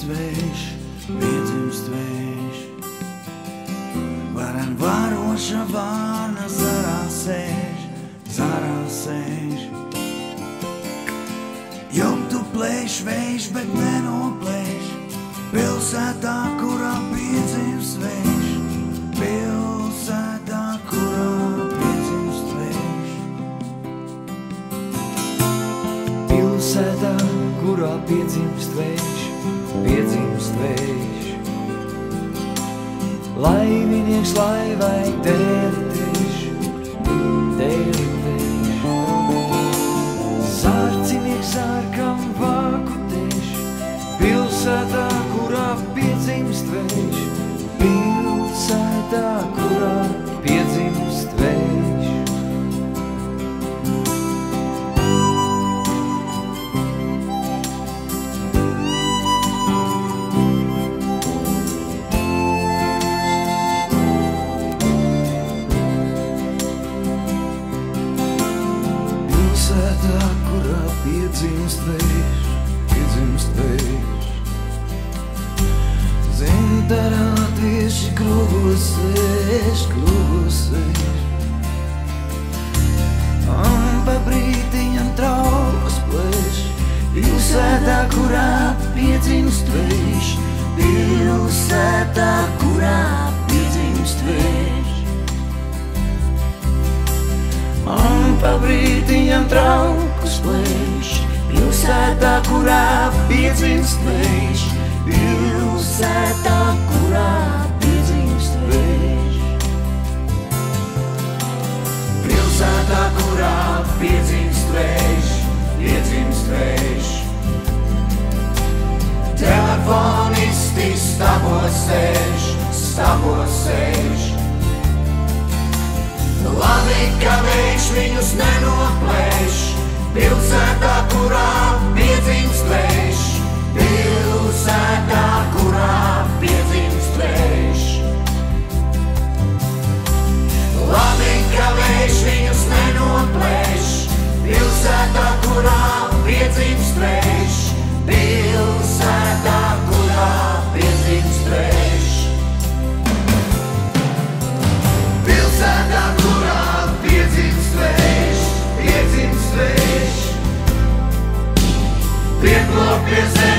piedzimst vējš, piedzimst vējš. Varen varoša vārna zarā sēž, zarā sēž. Jumtu plēš vējš, bet nenoplēš, pilsētā, kurā piedzimst vējš, pilsētā, kurā piedzimst vējš. Pilsētā, kurā piedzimst vējš, piedzimst vējš. Laivinieks laivai tēlitēš, tēlitēš. Sārcinieks sārkam vākutēš, pilsētā, kurā piedzimst vējš, pilsētā, kurā piedzimst vējš. Pilsētā, kurā piedzimst vējš, piedzimst vējš. Zintarā tieši krūgos sēž, krūgos sēž. Un pa brītiņam traukas plēš, pilsētā, kurā piedzimst vējš, pilsētā, kurā piedzimst vējš. Un pa brītiņam traukas plēš, pilsētā, kurā piedzimst vējš, pilsētā, kurā piedzimst vējš. Pilsētā, kurā piedzimst vējš, piedzimst vējš. Telefonisti stabos sēž, stabos sēž. Labi, ka vējš viņus nenoplēš, pilsētā, kurā piedzimst vējš, pilsētā, kurā piedzimst vējš. Labi, ka vējš viņus nenoplēš, pilsētā, kurā piedzimst vējš, pilsētā, kurā piedzimst vējš. Pilsētā, kurā piedzimst vējš, piedzimst vējš. Pieplok pie zemes.